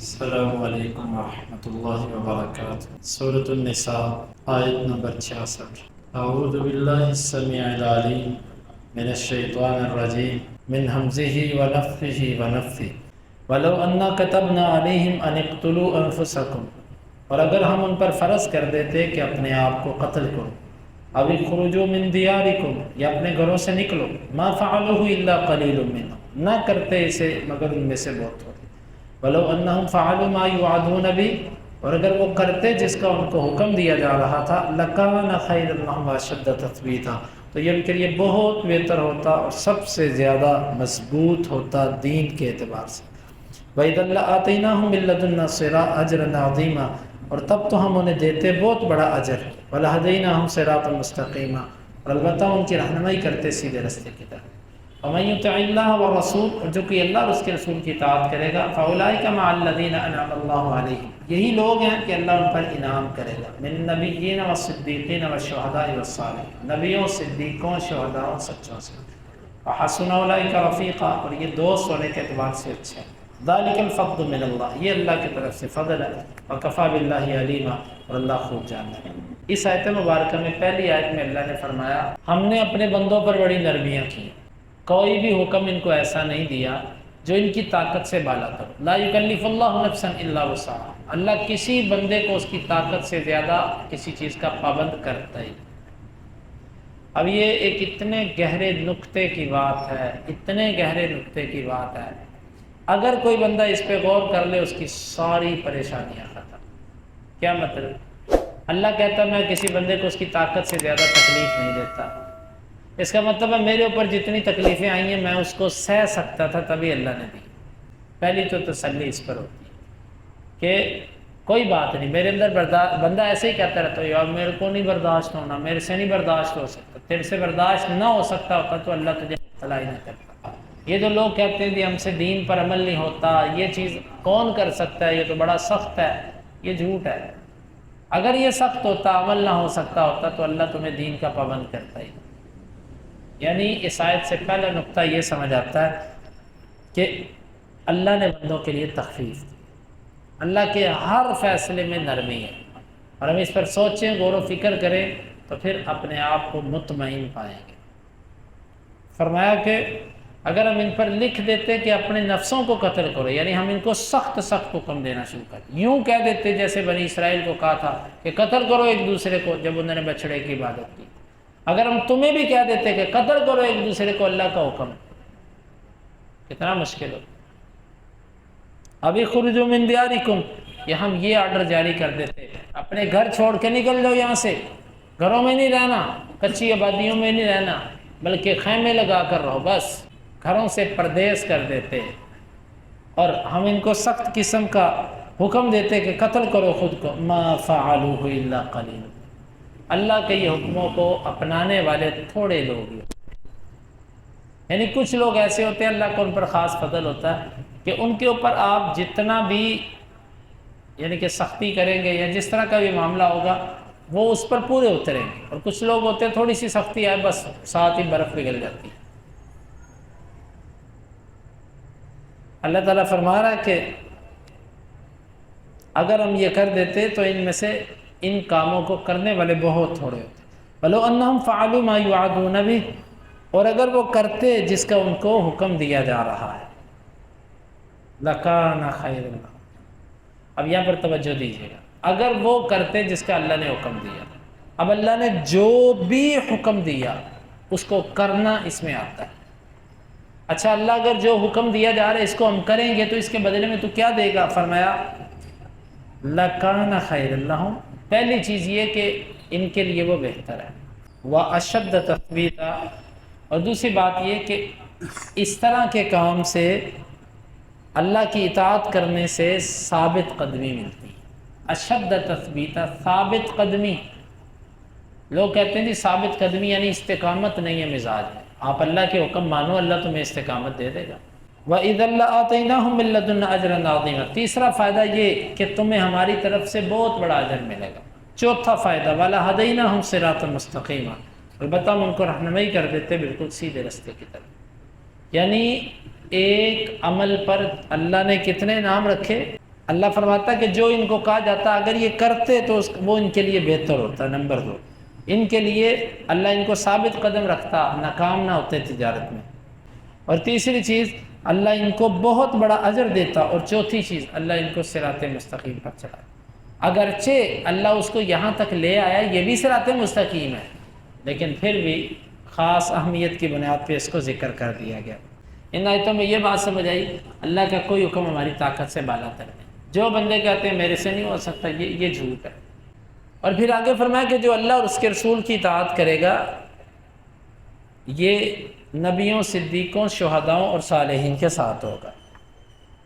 السلام علیکم ورحمۃ اللہ وبرکاتہ۔ سورۃ النساء آیت نمبر 66۔ اعوذ باللہ السمیع العلیم من الشیطان الرجیم من حمزہ ونفخہ ونفثہ ولو انا كتبنا علیہم ان اقتلوا انفسکم، اور اگر ہم ان پر فرض کر دیتے کہ اپنے آپ کو قتل کرو، او اخرجوا من دیارکم، یا اپنے گھروں سے نکلو، ما فعلوه الا قلیل منهم، نہ کرتے اسے مگر ان میں سے بہت ہوتے۔ ولو انہم فعلوا ما یوعدون بھی، اور اگر وہ کرتے جس کا ان کو حکم دیا جا رہا تھا، لکان خیر لہم واشد تثبیتا، تو یہ ان کے لیے بہت بہتر ہوتا اور سب سے زیادہ مضبوط ہوتا دین کے اعتبار سے۔ وَإِذًا لَآتَيْنَاهُم مِّن لَّدُنَّا أَجْرًا عَظِيمًا، اور تب تو ہم انہیں دیتے بہت بڑا اجر۔ وَلَهَدَيْنَاهُمْ صِرَاطًا مُسْتَقِيمًا، اور البتہ ان کی رہنمائی کرتے سیدھے راستے کی طرف۔ وَمَن يُطِعِ اللَّهَ وَالرَّسُولَ، اور جو کہ اللہ اور اس کے رسول کی اطاعت کرے گا، فَأُولَٰئِكَ مَعَ الَّذِينَ أَنْعَمَ اللَّهُ عَلَيْهِمْ، یہی لوگ ہیں کہ اللہ ان پر انعام کرے گا، مِن النَّبِيِّينَ وَالصِّدِّيقِينَ وَالشُّهَدَاءِ وَالصَّالِحِينَ، نبیوں، صدیقوں، شہداء اور سچوں سے۔ وَحَسُنَ أُولَٰئِكَ رَفِيقًا، اور یہ دوست ہونے کے اعتبار سے اچھے ہیں۔ ذَلِكَ الْفَضْلُ مِنَ اللَّهِ، یہ اللہ کی طرف سے فضل ہے۔ وَكَفَىٰ بِاللَّهِ عَلِيمًا، اور اللہ خوب جانتا ہے۔ اس آیت مبارکہ میں پہلی آیت میں اللہ نے فرمایا ہم نے اپنے بندوں پر بڑی نرمیاں کی، کوئی بھی حکم ان کو ایسا نہیں دیا جو ان کی طاقت سے بالا کرو۔ لا یکلف اللہ نفسا الا وسعها، اللہ کسی بندے کو اس کی طاقت سے زیادہ کسی چیز کا پابند کرتا ہی۔ اب یہ ایک اتنے گہرے نقطے کی بات ہے، اتنے گہرے نقطے کی بات ہے، اگر کوئی بندہ اس پہ غور کر لے اس کی ساری پریشانیاں ختم۔ کیا مطلب؟ اللہ کہتا ہے میں کسی بندے کو اس کی طاقت سے زیادہ تکلیف نہیں دیتا، اس کا مطلب ہے میرے اوپر جتنی تکلیفیں آئی ہیں میں اس کو سہ سکتا تھا، تبھی اللہ نے دی۔ پہلی تو تسلی اس پر ہوتی ہے کہ کوئی بات نہیں، میرے اندر بندہ ایسے ہی کہتا رہتا ہے یار میرے کو نہیں برداشت ہونا، میرے سے نہیں برداشت ہو سکتا، تیرے سے برداشت نہ ہو سکتا ہوتا تو اللہ تجھے مبتلا ہی نہ کرتا۔ یہ جو لوگ کہتے ہیں کہ ہم سے دین پر عمل نہیں ہوتا، یہ چیز کون کر سکتا ہے، یہ تو بڑا سخت ہے، یہ جھوٹ ہے۔ اگر یہ سخت ہوتا، عمل نہ ہو سکتا ہوتا تو اللہ تمہیں دین کا پابند کرتا ہی۔ یعنی اس آیت سے پہلا نقطہ یہ سمجھ آتا ہے کہ اللہ نے بندوں کے لیے تخفیف دی، اللہ کے ہر فیصلے میں نرمی ہے، اور ہم اس پر سوچیں، غور و فکر کریں تو پھر اپنے آپ کو مطمئن پائیں گے۔ فرمایا کہ اگر ہم ان پر لکھ دیتے کہ اپنے نفسوں کو قتل کرو، یعنی ہم ان کو سخت سخت حکم دینا شروع کر، یوں کہہ دیتے جیسے بنی اسرائیل کو کہا تھا کہ قتل کرو ایک دوسرے کو جب انہوں نے بچڑے کی عبادت کی، اگر ہم تمہیں بھی کہہ دیتے کہ قتل کرو ایک دوسرے کو، اللہ کا حکم، کتنا مشکل ہو۔ ابھی خرجوا من دیارکم، یہ ہم یہ آرڈر جاری کر دیتے اپنے گھر چھوڑ کے نکل جاؤ یہاں سے، گھروں میں نہیں رہنا، کچی آبادیوں میں نہیں رہنا، بلکہ خیمے لگا کر رہو، بس گھروں سے پردیس کر دیتے، اور ہم ان کو سخت قسم کا حکم دیتے کہ قتل کرو خود کو۔ ما فعلوه الا قلیل، اللہ کے یہ حکموں کو اپنانے والے تھوڑے لوگ ہیں، یعنی کچھ لوگ ایسے ہوتے ہیں اللہ کو ان پر خاص فضل ہوتا ہے کہ ان کے اوپر آپ جتنا بھی یعنی کہ سختی کریں گے یا جس طرح کا بھی معاملہ ہوگا وہ اس پر پورے اتریں گے، اور کچھ لوگ ہوتے ہیں تھوڑی سی سختی آئے بس ساتھ ہی برف پگھل جاتی ہے۔ اللہ تعالیٰ فرما رہا ہے کہ اگر ہم یہ کر دیتے تو ان میں سے ان کاموں کو کرنے والے بہت تھوڑے ہوتے۔ وَلَوْ أَنَّهُمْ فَعَلُوا مَا يُوعَدُونَ بِهِ، اور اگر وہ کرتے جس کا ان کو حکم دیا جا رہا ہے، لَكَانَ خَيْرًا لَهُمْ، اب یہاں پر توجہ دیجیے گا، اگر وہ کرتے جس کا اللہ نے حکم دیا، اب اللہ نے جو بھی حکم دیا اس کو کرنا اس میں آتا ہے۔ اچھا اللہ اگر جو حکم دیا جا رہا ہے اس کو ہم کریں گے تو اس کے بدلے میں تو کیا دے گا؟ فرمایا لَكَانَ خَيْرًا لَهُمْ، پہلی چیز یہ کہ ان کے لیے وہ بہتر ہے، وَأَشَدَّ تَثْبِيتًا، اور دوسری بات یہ کہ اس طرح کے کام سے اللہ کی اطاعت کرنے سے ثابت قدمی ملتی ہے۔ اشد تثبیتا، ثابت قدمی، لوگ کہتے ہیں جی ثابت قدمی یعنی استقامت نہیں ہے مزاج میں، آپ اللہ کے حکم مانو اللہ تمہیں استقامت دے دے گا۔ وَإِذًا لَآتَيْنَاهُم مِّن لَّدُنَّا أَجْرًا عَظِيمًا، تیسرا فائدہ یہ کہ تمہیں ہماری طرف سے بہت بڑا اجر ملے گا۔ چوتھا فائدہ وَلَهَدَيْنَاهُمْ صِرَاطًا مُسْتَقِيمًا، البتہ ہم ان کو رہنمائی کر دیتے بالکل سیدھے راستے کی طرف۔ یعنی ایک عمل پر اللہ نے کتنے انعام رکھے؟ اللہ فرماتا ہے کہ جو ان کو کہا جاتا اگر یہ کرتے تو وہ ان کے لیے بہتر ہوتا. نمبر 2، ان کے لیے اللہ ان کو ثابت قدم رکھتا، ناکام نہ ہوتے تجارت میں. اور تیسری چیز، اللہ ان کو بہت بڑا اجر دیتا. اور چوتھی چیز، اللہ ان کو صراط مستقیم پر چلاتا. اگرچہ اللہ اس کو یہاں تک لے آیا، یہ بھی صراط مستقیم ہے، لیکن پھر بھی خاص اہمیت کی بنیاد پہ اس کو ذکر کر دیا گیا. ان آیتوں میں یہ بات سمجھ آئی، اللہ کا کوئی حکم ہماری طاقت سے بالا تر نہیں. جو بندے کہتے ہیں میرے سے نہیں ہو سکتا، یہ جھوٹ ہے. اور پھر آگے فرمایا کہ جو اللہ اور اس کے رسول کی اطاعت کرے گا یہ نبیوں، صدیقوں، شہداؤں اور صالحین کے ساتھ ہوگا.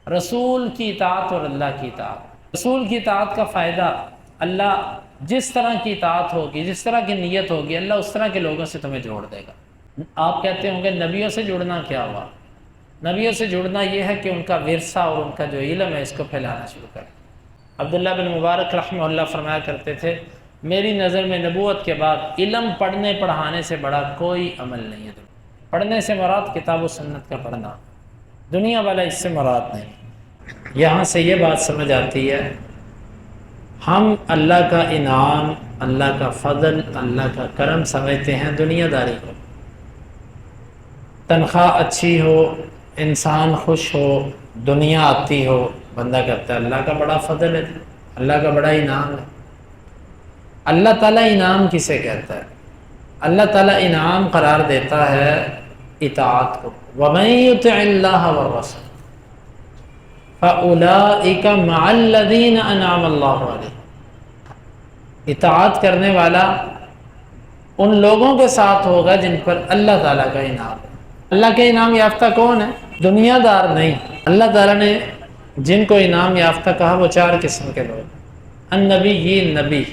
رسول کی اطاعت اور اللہ کی اطاعت. رسول کی اطاعت کا فائدہ، اللہ جس طرح کی اطاعت ہوگی، جس طرح کی نیت ہوگی، اللہ اس طرح کے لوگوں سے تمہیں جوڑ دے گا. آپ کہتے ہوں گے نبیوں سے جڑنا کیا ہوا؟ نبیوں سے جڑنا یہ ہے کہ ان کا ورثہ اور ان کا جو علم ہے اس کو پھیلانا شروع کریں. عبداللہ بن مبارک رحمہ اللہ فرمایا کرتے تھے، میری نظر میں نبوت کے بعد علم پڑھنے پڑھانے سے بڑا کوئی عمل نہیں ہے. پڑھنے سے مراد کتاب و سنت کا پڑھنا، دنیا والا اس سے مراد نہیں. یہاں سے یہ بات سمجھ آتی ہے، ہم اللہ کا انعام، اللہ کا فضل، اللہ کا کرم سمجھتے ہیں دنیا داری کو. تنخواہ اچھی ہو، انسان خوش ہو، دنیا آتی ہو، بندہ کہتا ہے اللہ کا بڑا فضل ہے، اللہ کا بڑا انعام ہے. اللہ تعالیٰ انعام کسے کہتا ہے؟ اللہ تعالیٰ انعام قرار دیتا ہے اطاعت کو. وَمَن يُطِعِ اللَّهَ وَالرَّسُولَ فَأُولَٰئِكَ مَعَ الَّذِينَ أَنْعَمَ اللَّهُ عَلَيْهِمْ. اطاعت کرنے والا ان لوگوں کے ساتھ ہوگا جن پر اللہ تعالیٰ کا انعام ہے. اللہ کے انعام یافتہ کون ہے؟ دنیا دار نہیں. اللہ تعالیٰ نے جن کو انعام یافتہ کہا وہ 4 قسم کے لوگ. النبیین، نبی،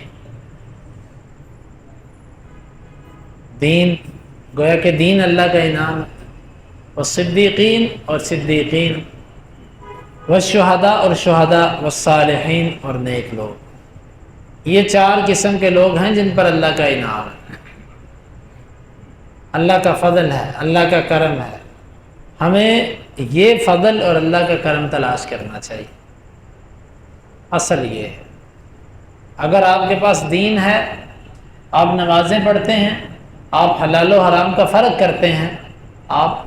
دین، گویا کہ دین اللہ کا انعام ہے. والصدیقین، اور صدیقین، والشہداء، اور شہداء، والصالحین، اور نیک لوگ. یہ 4 قسم کے لوگ ہیں جن پر اللہ کا انعام ہے، اللہ کا فضل ہے، اللہ کا کرم ہے. ہمیں یہ فضل اور اللہ کا کرم تلاش کرنا چاہیے. اصل یہ ہے، اگر آپ کے پاس دین ہے، آپ نمازیں پڑھتے ہیں، آپ حلال و حرام کا فرق کرتے ہیں، آپ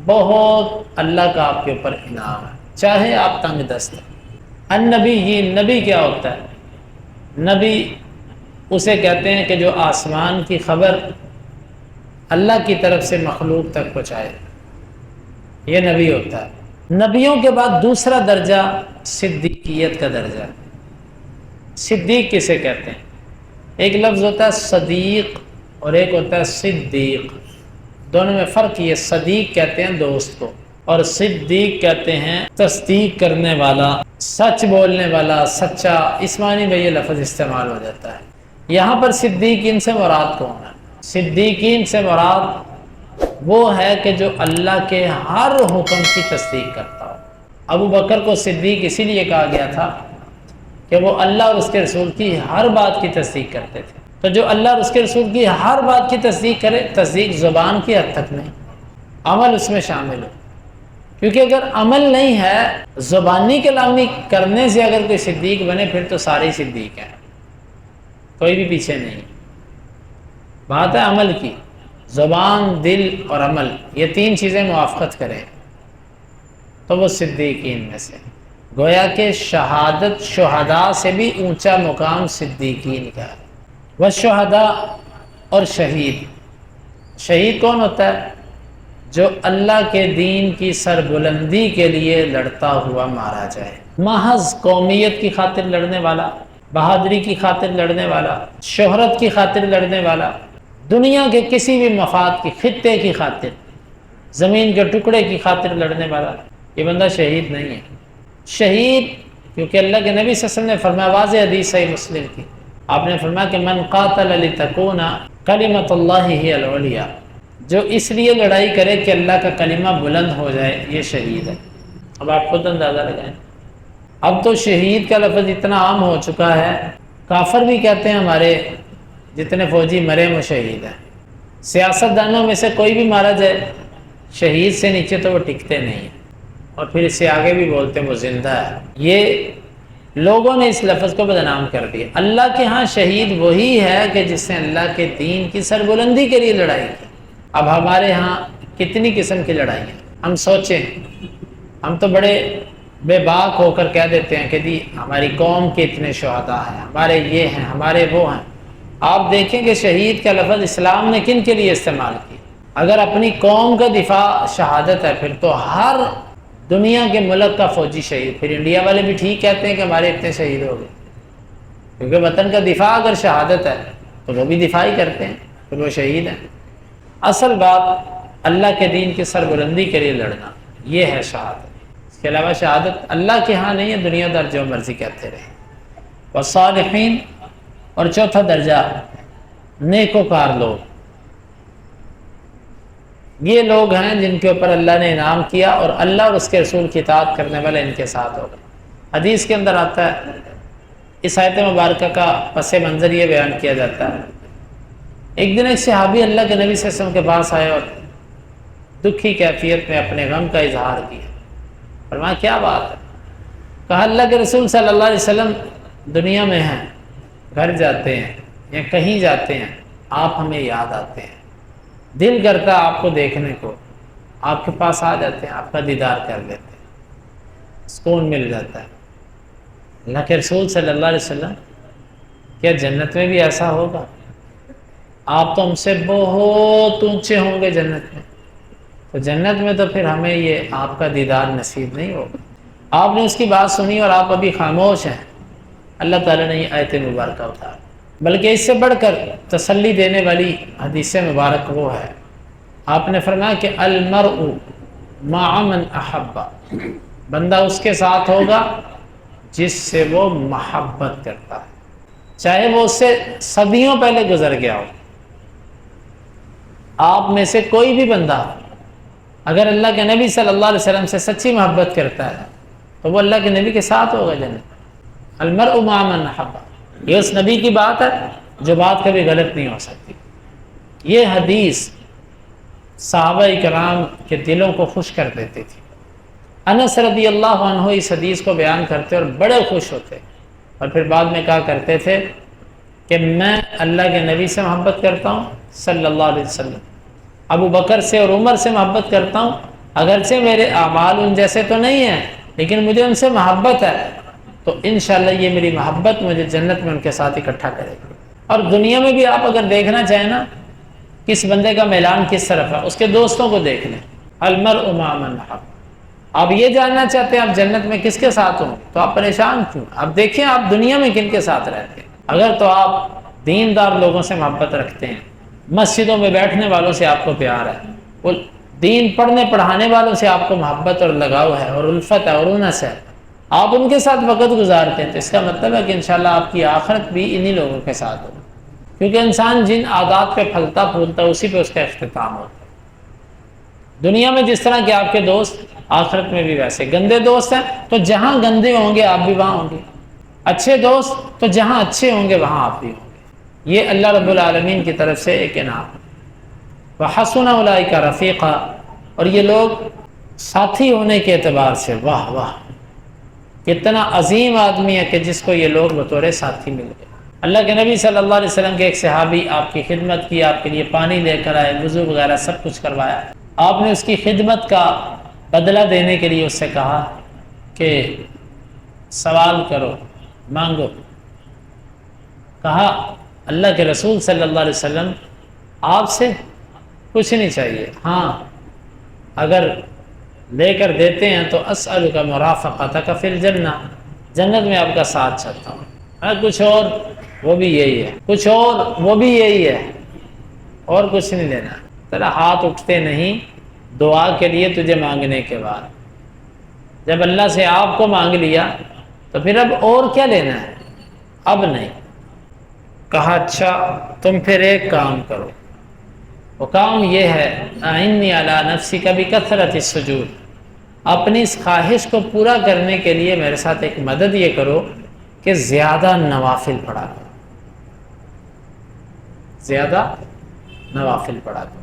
بہت اللہ کا آپ کے اوپر انعام ہے، چاہے آپ تنگ دست ہیں. النبی، یہ نبی کیا ہوتا ہے؟ نبی اسے کہتے ہیں کہ جو آسمان کی خبر اللہ کی طرف سے مخلوق تک پہنچائے، یہ نبی ہوتا ہے. نبیوں کے بعد دوسرا درجہ صدیقیت کا درجہ. صدیق کسے کہتے ہیں؟ ایک لفظ ہوتا ہے صدیق اور ایک ہوتا ہے صدیق. دونوں میں فرق یہ، صدیق کہتے ہیں دوست کو اور صدیق کہتے ہیں تصدیق کرنے والا، سچ بولنے والا، سچا. اس معنی میں یہ لفظ استعمال ہو جاتا ہے. یہاں پر صدیقین سے مراد کون ہے؟ صدیقین سے مراد وہ ہے کہ جو اللہ کے ہر حکم کی تصدیق کرتا ہو. ابو بکر کو صدیق اسی لیے کہا گیا تھا کہ وہ اللہ اور اس کے رسول کی ہر بات کی تصدیق کرتے تھے. تو جو اللہ اور اس کے رسول کی ہر بات کی تصدیق کرے، تصدیق زبان کی حد تک نہیں، عمل اس میں شامل ہو. کیونکہ اگر عمل نہیں ہے، زبانی کلامی کرنے سے اگر کوئی صدیق بنے پھر تو سارے ہی صدیق ہیں، کوئی بھی پیچھے نہیں. بات ہے عمل کی، زبان، دل اور عمل، یہ 3 چیزیں موافقت کریں تو وہ صدیقین میں سے. گویا کہ شہادت، شہداء سے بھی اونچا مقام صدیقین کا ہے. والشہداء، اور شہید. شہید کون ہوتا ہے؟ جو اللہ کے دین کی سربلندی کے لیے لڑتا ہوا مارا جائے. محض قومیت کی خاطر لڑنے والا، بہادری کی خاطر لڑنے والا، شہرت کی خاطر لڑنے والا، دنیا کے کسی بھی مفاد کی، خطے کی خاطر، زمین کے ٹکڑے کی خاطر لڑنے والا، یہ بندہ شہید نہیں ہے. شہید، کیونکہ اللہ کے نبی صلی اللہ علیہ وسلم نے فرمایا، واضح حدیث صحیح مسلم کی، آپ نے فرمایا کہ من قاتل لتکون کلمۃ اللہ ہی العلیٰ، جو اس لیے لڑائی کرے کہ اللہ کا کلمہ بلند ہو جائے، یہ شہید ہے. اب آپ خود اندازہ لگائیں. اب تو شہید کا لفظ اتنا عام ہو چکا ہے، کافر بھی کہتے ہیں ہمارے جتنے فوجی مرے وہ شہید ہیں. سیاست دانوں میں سے کوئی بھی مارا جائے، شہید سے نیچے تو وہ ٹکتے نہیں ہیں، اور پھر اس سے آگے بھی بولتے ہیں وہ زندہ ہے. یہ لوگوں نے اس لفظ کو بدنام کر دیا۔ اللہ کے ہاں شہید وہی ہے کہ جس نے اللہ کے دین کی سربلندی کے لیے لڑائی کی۔ اب ہمارے ہاں کتنی قسم کی لڑائی ہیں، ہم سوچیں، ہم تو بڑے بے باک ہو کر کہہ دیتے ہیں کہ جی ہماری قوم کے اتنے شہداء ہیں، ہمارے یہ ہیں، ہمارے وہ ہیں۔ آپ دیکھیں کہ شہید کا لفظ اسلام نے کن کے لیے استعمال کیا؟ اگر اپنی قوم کا دفاع شہادت ہے، پھر تو ہر دنیا کے ملک کا فوجی شہید، پھر انڈیا والے بھی ٹھیک کہتے ہیں کہ ہمارے اتنے شہید ہو گئے، کیونکہ وطن کا دفاع اگر شہادت ہے تو وہ بھی دفاع ہی کرتے ہیں، پھر وہ شہید ہیں۔ اصل بات اللہ کے دین کی سربلندی کے لیے لڑنا، یہ ہے شہادت۔ اس کے علاوہ شہادت اللہ کے ہاں نہیں ہے، دنیا دار جو مرضی کہتے رہے۔ والصالحین، اور چوتھا درجہ نیکوکار لوگ، یہ لوگ ہیں جن کے اوپر اللہ نے انعام کیا اور اللہ اور اس کے رسول کی اطاعت کرنے والے ان کے ساتھ ہوگا۔ حدیث کے اندر آتا ہے، اس آیت مبارکہ کا پس منظر یہ بیان کیا جاتا ہے، ایک دن ایک صحابی اللہ کے نبی صلی اللہ علیہ وسلم کے پاس آئے اور دکھی کیفیت میں اپنے غم کا اظہار کیا۔ فرمایا کیا بات ہے؟ کہا اللہ کے رسول صلی اللہ علیہ وسلم دنیا میں ہیں، گھر جاتے ہیں یا کہیں جاتے ہیں، آپ ہمیں یاد آتے ہیں، دل کرتا ہے آپ کو دیکھنے کو، آپ کے پاس آ جاتے ہیں، آپ کا دیدار کر لیتے ہیں، سکون مل جاتا ہے۔ اللہ کے رسول صلی اللہ علیہ وسلم، کیا جنت میں بھی ایسا ہوگا؟ آپ تو ہم سے بہت اونچے ہوں گے جنت میں، تو جنت میں تو پھر ہمیں یہ آپ کا دیدار نصیب نہیں ہوگا۔ آپ نے اس کی بات سنی اور آپ ابھی خاموش ہیں، اللہ تعالیٰ نے یہ آیت مبارکہ اتاری۔ بلکہ اس سے بڑھ کر تسلی دینے والی حدیث مبارک وہ ہے، آپ نے فرمایا کہ المرء مع من احب، بندہ اس کے ساتھ ہوگا جس سے وہ محبت کرتا ہے، چاہے وہ اس سے صدیوں پہلے گزر گیا ہو۔ آپ میں سے کوئی بھی بندہ اگر اللہ کے نبی صلی اللہ علیہ وسلم سے سچی محبت کرتا ہے تو وہ اللہ کے نبی کے ساتھ ہوگا جنت۔ المرء مع من احب، یہ اس نبی کی بات ہے جو بات کبھی غلط نہیں ہو سکتی۔ یہ حدیث صحابہ کرام کے دلوں کو خوش کر دیتی تھی۔ انس رضی اللہ عنہ اس حدیث کو بیان کرتے اور بڑے خوش ہوتے، اور پھر بعد میں کہا کرتے تھے کہ میں اللہ کے نبی سے محبت کرتا ہوں صلی اللہ علیہ وسلم، ابو بکر سے اور عمر سے محبت کرتا ہوں، اگرچہ میرے اعمال ان جیسے تو نہیں ہیں لیکن مجھے ان سے محبت ہے، تو انشاءاللہ یہ میری محبت مجھے جنت میں ان کے ساتھ اکٹھا کرے گی۔ اور دنیا میں بھی آپ اگر دیکھنا چاہیں نا کس بندے کا میلان کس طرف ہے، اس کے دوستوں کو دیکھ لیں۔ المرء مع من احب، آپ یہ جاننا چاہتے ہیں آپ جنت میں کس کے ساتھ ہوں تو آپ پریشان کیوں؟ آپ دیکھیں آپ دنیا میں کن کے ساتھ رہتے ہیں۔ اگر تو آپ دیندار لوگوں سے محبت رکھتے ہیں، مسجدوں میں بیٹھنے والوں سے آپ کو پیار ہے، وہ دین پڑھنے پڑھانے والوں سے آپ کو محبت اور لگاؤ ہے اور الفت ہے اور انس ہے، آپ ان کے ساتھ وقت گزارتے ہیں، تو اس کا مطلب ہے کہ انشاءاللہ آپ کی آخرت بھی انہی لوگوں کے ساتھ ہوگی، کیونکہ انسان جن عادات پہ پھلتا پھولتا ہے اسی پہ اس کا اختتام ہوتا ہے۔ دنیا میں جس طرح کہ آپ کے دوست، آخرت میں بھی ویسے گندے دوست ہیں تو جہاں گندے ہوں گے آپ بھی وہاں ہوں گے، اچھے دوست تو جہاں اچھے ہوں گے وہاں آپ بھی ہوں گے۔ یہ اللہ رب العالمین کی طرف سے ایک انعام۔ وَحَسُنَ أُولَٰئِكَ رَفِيقًا، اور یہ لوگ ساتھی ہونے کے اعتبار سے واہ واہ، کتنا عظیم آدمی ہے کہ جس کو یہ لوگ بطور ساتھی مل گئے۔ اللہ کے نبی صلی اللہ علیہ وسلم کے ایک صحابی آپ کی خدمت کی، آپ کے لیے پانی لے کر آئے، وضو وغیرہ سب کچھ کروایا، آپ نے اس کی خدمت کا بدلہ دینے کے لیے اس سے کہا کہ سوال کرو، مانگو۔ کہا اللہ کے رسول صلی اللہ علیہ وسلم آپ سے کچھ نہیں چاہیے، ہاں اگر لے کر دیتے ہیں تو اسألک مرافقتک فی الجنہ، جنت میں آپ کا ساتھ چاہتا ہوں، کچھ اور وہ بھی یہی ہے، کچھ اور وہ بھی یہی ہے، اور کچھ نہیں لینا۔ تیرا ہاتھ اٹھتے نہیں دعا کے لیے تجھے مانگنے کے بعد، جب اللہ سے آپ کو مانگ لیا تو پھر اب اور کیا لینا ہے، اب نہیں۔ کہا اچھا تم پھر ایک کام کرو، وہ کام یہ ہے اعنی علی نفسک بکثرۃ السجود، اپنی اس خواہش کو پورا کرنے کے لیے میرے ساتھ ایک مدد یہ کرو کہ زیادہ نوافل پڑھا کرو، زیادہ نوافل پڑھا کرو۔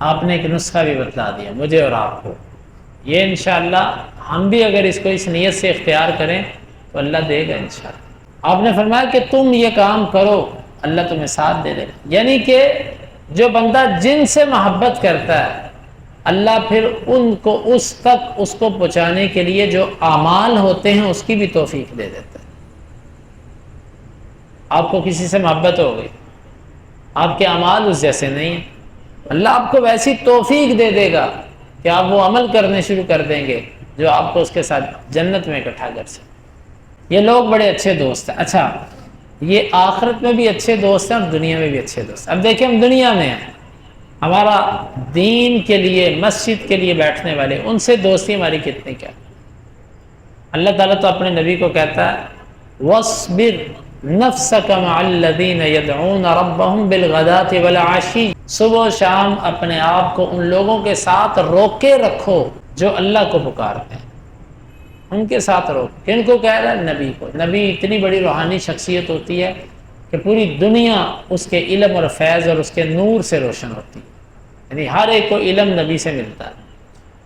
آپ نے ایک نسخہ بھی بتلا دیا مجھے اور آپ کو، یہ انشاءاللہ ہم بھی اگر اس کو اس نیت سے اختیار کریں تو اللہ دے گا انشاءاللہ۔ آپ نے فرمایا کہ تم یہ کام کرو اللہ تمہیں ساتھ دے گا، یعنی کہ جو بندہ جن سے محبت کرتا ہے اللہ پھر ان کو اس تک اس کو پہنچانے کے لیے جو اعمال ہوتے ہیں اس کی بھی توفیق دے دیتا ہے۔ آپ کو کسی سے محبت ہو گئی، آپ کے اعمال اس جیسے نہیں ہیں، اللہ آپ کو ویسی توفیق دے دے گا کہ آپ وہ عمل کرنے شروع کر دیں گے جو آپ کو اس کے ساتھ جنت میں اکٹھا کر سکے۔ یہ لوگ بڑے اچھے دوست ہیں۔ اچھا، یہ آخرت میں بھی اچھے دوست ہیں اور دنیا میں بھی اچھے دوست ہیں۔ اب دیکھیں ہم دنیا میں ہیں، ہمارا دین کے لیے مسجد کے لیے بیٹھنے والے ان سے دوستی ہماری کتنی کیا۔ اللہ تعالیٰ تو اپنے نبی کو کہتا ہے وَاصْبِرْ نَفْسَكَ مَعَ الَّذِينَ يَدْعُونَ رَبَّهُمْ بِالْغَدَاةِ وَالْعَشِيِّ، صبح و شام اپنے آپ کو ان لوگوں کے ساتھ روکے رکھو جو اللہ کو پکارتے ہیں، ان کے ساتھ روک۔ کن کو کہہ رہا ہے؟ نبی کو۔ نبی اتنی بڑی روحانی شخصیت ہوتی ہے کہ پوری دنیا اس کے علم اور فیض اور اس کے نور سے روشن ہوتی ہے، یعنی ہر ایک کو علم نبی سے ملتا ہے۔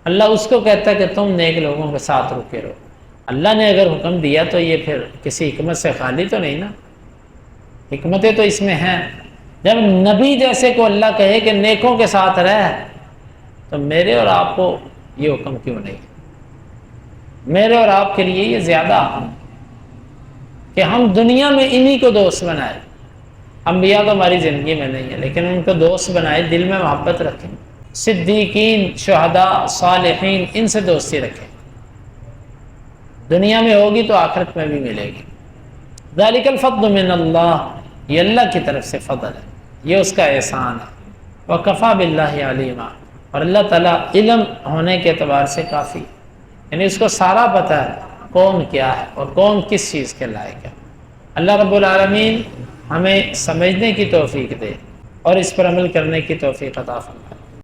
اللہ اس کو کہتا ہے کہ تم نیک لوگوں کے ساتھ رکے رہو۔ اللہ نے اگر حکم دیا تو یہ پھر کسی حکمت سے خالی تو نہیں نا، حکمتیں تو اس میں ہیں۔ جب نبی جیسے کو اللہ کہے کہ نیکوں کے ساتھ رہ، تو میرے اور آپ کو یہ حکم کیوں نہیں؟ میرے اور آپ کے لیے یہ زیادہ اہم کہ ہم دنیا میں انہی کو دوست بنائیں۔ انبیاء تو ہماری زندگی میں نہیں ہے لیکن ان کو دوست بنائے، دل میں محبت رکھیں، صدیقین، شہداء، صالحین، ان سے دوستی رکھیں۔ دنیا میں ہوگی تو آخرت میں بھی ملے گی۔ ذالک الفضل من اللہ، یہ اللہ کی طرف سے فضل ہے، یہ اس کا احسان ہے۔ وکفیٰ باللہ علیما، اور اللہ تعالیٰ علم ہونے کے اعتبار سے کافی، یعنی اس کو سارا پتہ ہے کون کیا ہے اور کون کس چیز کے لائق ہے۔ اللہ رب العالمین ہمیں سمجھنے کی توفیق دے اور اس پر عمل کرنے کی توفیق عطا فرمائے۔